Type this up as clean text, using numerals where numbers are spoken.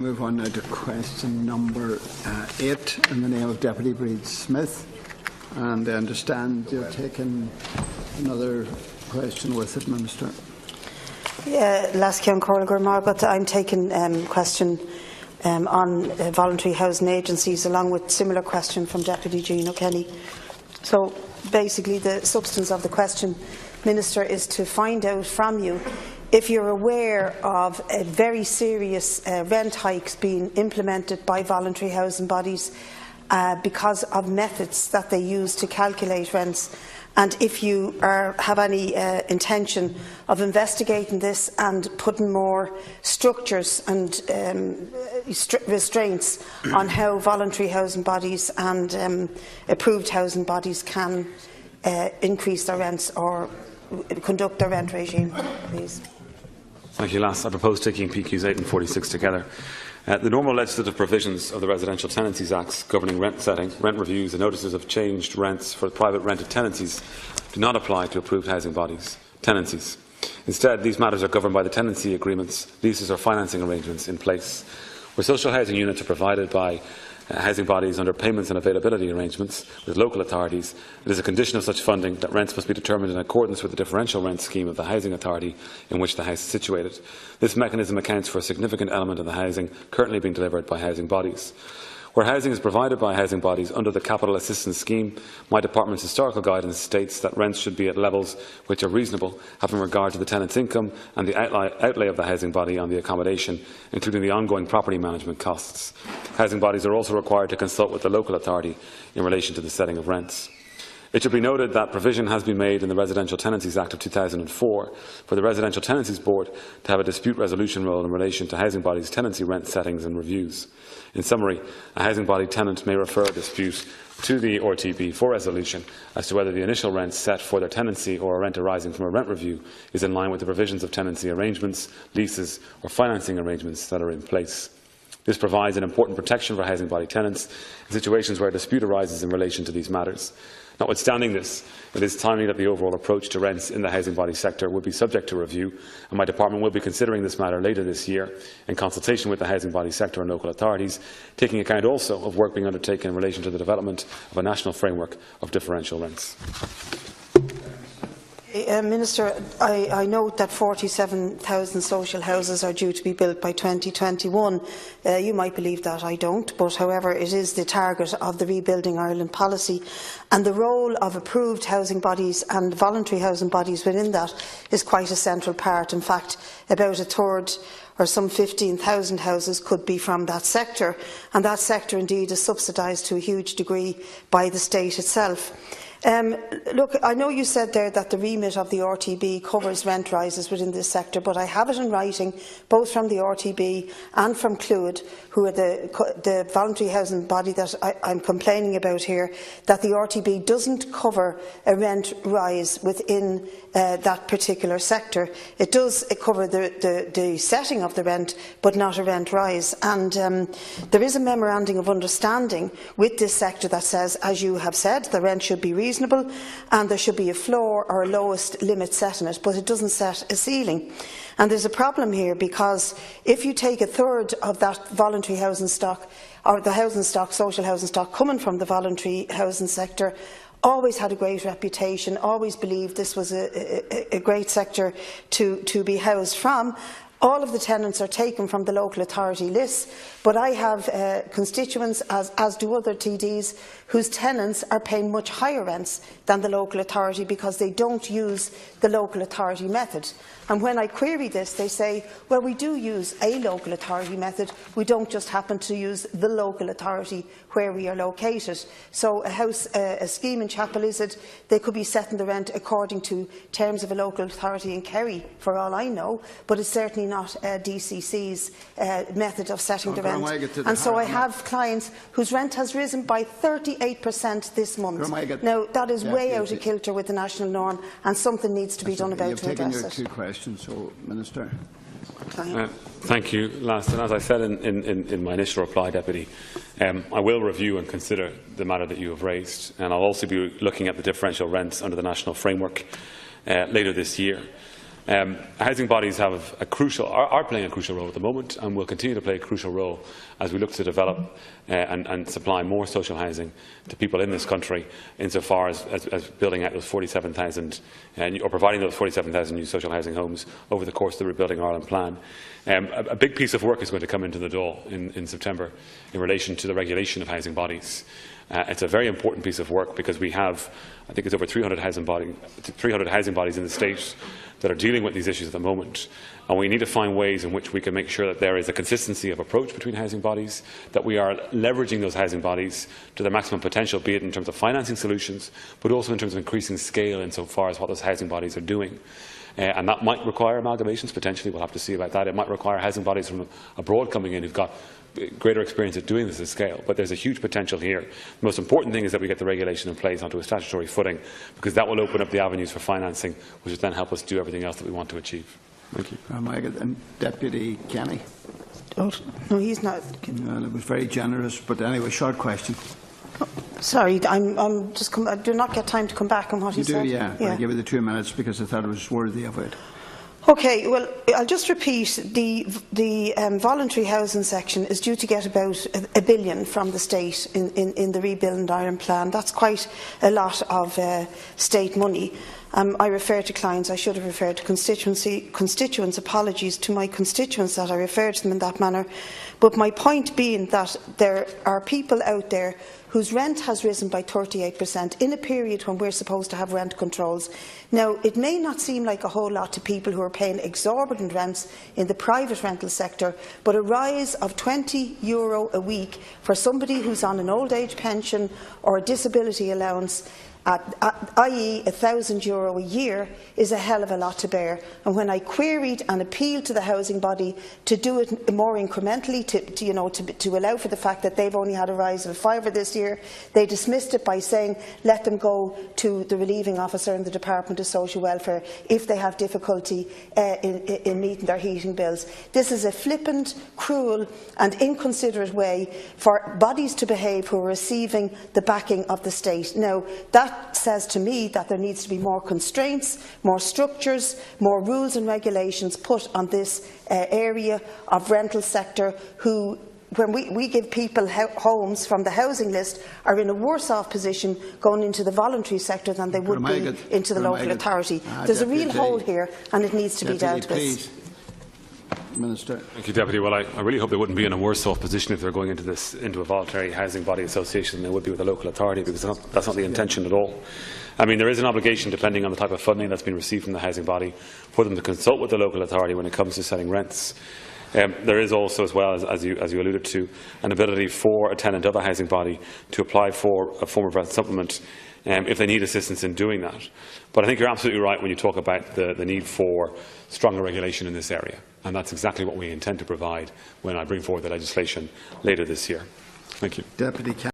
Move on now to question number 8 in the name of Deputy Breed Smith. And I understand you're taking another question with it, Minister. Last Ceann Corlagur Margaret, I'm taking question on voluntary housing agencies, along with similar question from Deputy Jean O'Kenny. So basically the substance of the question, Minister, is to find out from you if you're aware of very serious rent hikes being implemented by voluntary housing bodies because of methods that they use to calculate rents, and if you have any intention of investigating this and putting more structures and restraints on how voluntary housing bodies and approved housing bodies can increase their rents or conduct their rent regime, please. Thank you, Lass. I propose taking PQs 8 and 46 together. The normal legislative provisions of the Residential Tenancies Acts governing rent setting, rent reviews and notices of changed rents for private rented tenancies do not apply to approved housing bodies' tenancies. Instead, these matters are governed by the tenancy agreements, leases or financing arrangements in place. Where social housing units are provided by housing bodies under payments and availability arrangements with local authorities, it is a condition of such funding that rents must be determined in accordance with the differential rent scheme of the housing authority in which the house is situated. This mechanism accounts for a significant element of the housing currently being delivered by housing bodies. Where housing is provided by housing bodies under the Capital Assistance Scheme, my department's historical guidance states that rents should be at levels which are reasonable, having regard to the tenant's income and the outlay of the housing body on the accommodation, including the ongoing property management costs. Housing bodies are also required to consult with the local authority in relation to the setting of rents. It should be noted that provision has been made in the Residential Tenancies Act of 2004 for the Residential Tenancies Board to have a dispute resolution role in relation to housing bodies' tenancy rent settings and reviews. In summary, a housing body tenant may refer a dispute to the RTB for resolution as to whether the initial rent set for their tenancy or a rent arising from a rent review is in line with the provisions of tenancy arrangements, leases or financing arrangements that are in place. This provides an important protection for housing body tenants in situations where a dispute arises in relation to these matters. Notwithstanding this, it is timely that the overall approach to rents in the housing body sector will be subject to review, and my department will be considering this matter later this year in consultation with the housing body sector and local authorities, taking account also of work being undertaken in relation to the development of a national framework of differential rents. Minister, I note that 47,000 social houses are due to be built by 2021. You might believe that, I don't, but however it is the target of the Rebuilding Ireland policy, and the role of approved housing bodies and voluntary housing bodies within that is quite a central part. In fact, about a third or some 15,000 houses could be from that sector, and that sector indeed is subsidised to a huge degree by the state itself. Look, I know you said there that the remit of the RTB covers rent rises within this sector, but I have it in writing, both from the RTB and from Clúid, who are the voluntary housing body that I'm complaining about here, that the RTB doesn't cover a rent rise within that particular sector. It does cover the setting of the rent, but not a rent rise. And there is a memorandum of understanding with this sector that says, as you have said, the rent should be reasonable and there should be a floor or a lowest limit set in it, but it doesn't set a ceiling. And there's a problem here, because if you take a third of that voluntary housing stock, or the housing stock, social housing stock coming from the voluntary housing sector, always had a great reputation, always believed this was a great sector to be housed from. All of the tenants are taken from the local authority lists, but I have constituents, as do other TDs, whose tenants are paying much higher rents than the local authority because they don't use the local authority method. And when I query this, they say, well, we do use a local authority method, we don't just happen to use the local authority where we are located. So a scheme in Chapel Izzard, they could be setting the rent according to terms of a local authority in Kerry, for all I know, but it's certainly not DCC's method of setting the rent. And so I have clients whose rent has risen by 38% this month. Now, that is way out of kilter with the national norm, and something needs to be done about to address it. Two questions, so Minister. Thank you, Last. And as I said in my initial reply, Deputy, I will review and consider the matter that you have raised, and I'll also be looking at the differential rents under the national framework later this year. Housing bodies are playing a crucial role at the moment, and will continue to play a crucial role as we look to develop and supply more social housing to people in this country, insofar as building out those 47,000 or providing those 47,000 new social housing homes over the course of the Rebuilding Ireland plan. A big piece of work is going to come into the Dáil in September in relation to the regulation of housing bodies. It's a very important piece of work because we have, I think it's over 300 housing bodies in the state that are dealing with these issues at the moment. And we need to find ways in which we can make sure that there is a consistency of approach between housing bodies, that we are leveraging those housing bodies to their maximum potential, be it in terms of financing solutions, but also in terms of increasing scale insofar as what those housing bodies are doing. And that might require amalgamations, potentially. We'll have to see about that. It might require housing bodies from abroad coming in who've got greater experience at doing this at scale, but there's a huge potential here. The most important thing is that we get the regulation in place onto a statutory footing, because that will open up the avenues for financing, which will then help us do everything else that we want to achieve. Thank you. And Deputy Kenny. Oh, no, he's not. Well, it was very generous, but anyway, short question. Sorry, I'm just. I do not get time to come back on what he said. Yeah. I'll give you the 2 minutes because I thought it was worthy of it. Okay, well, I'll just repeat, the voluntary housing section is due to get about £1 billion from the state in the Rebuilding Ireland plan. That's quite a lot of state money. I refer to clients, I should have referred to constituents. Apologies to my constituents that I referred to them in that manner. But my point being that there are people out there whose rent has risen by 38% in a period when we're supposed to have rent controls. Now, it may not seem like a whole lot to people who are paying exorbitant rents in the private rental sector, but a rise of €20 a week for somebody who's on an old age pension or a disability allowance, i.e. €1,000 a year, is a hell of a lot to bear. And when I queried and appealed to the housing body to do it more incrementally, to allow for the fact that they've only had a rise of £5 this year, they dismissed it by saying let them go to the relieving officer in the Department of Social Welfare if they have difficulty in meeting their heating bills. This is a flippant, cruel and inconsiderate way for bodies to behave who are receiving the backing of the state. Now, that says to me that there needs to be more constraints, more structures, more rules and regulations put on this area of rental sector who, when we give people homes from the housing list, are in a worse off position going into the voluntary sector than they would be into the local authority. There's a real hole here and it needs to be dealt with. Minister. Thank you, Deputy. Well, I really hope they wouldn't be in a worse off position if they're going into a voluntary housing body association than they would be with a local authority, because that's not the intention at all. I mean, there is an obligation, depending on the type of funding that's been received from the housing body, for them to consult with the local authority when it comes to setting rents. There is also, as well as you alluded to, an ability for a tenant of a housing body to apply for a form of rent supplement if they need assistance in doing that. But I think you're absolutely right when you talk about the need for stronger regulation in this area, and that's exactly what we intend to provide when I bring forward the legislation later this year. Thank you. Deputy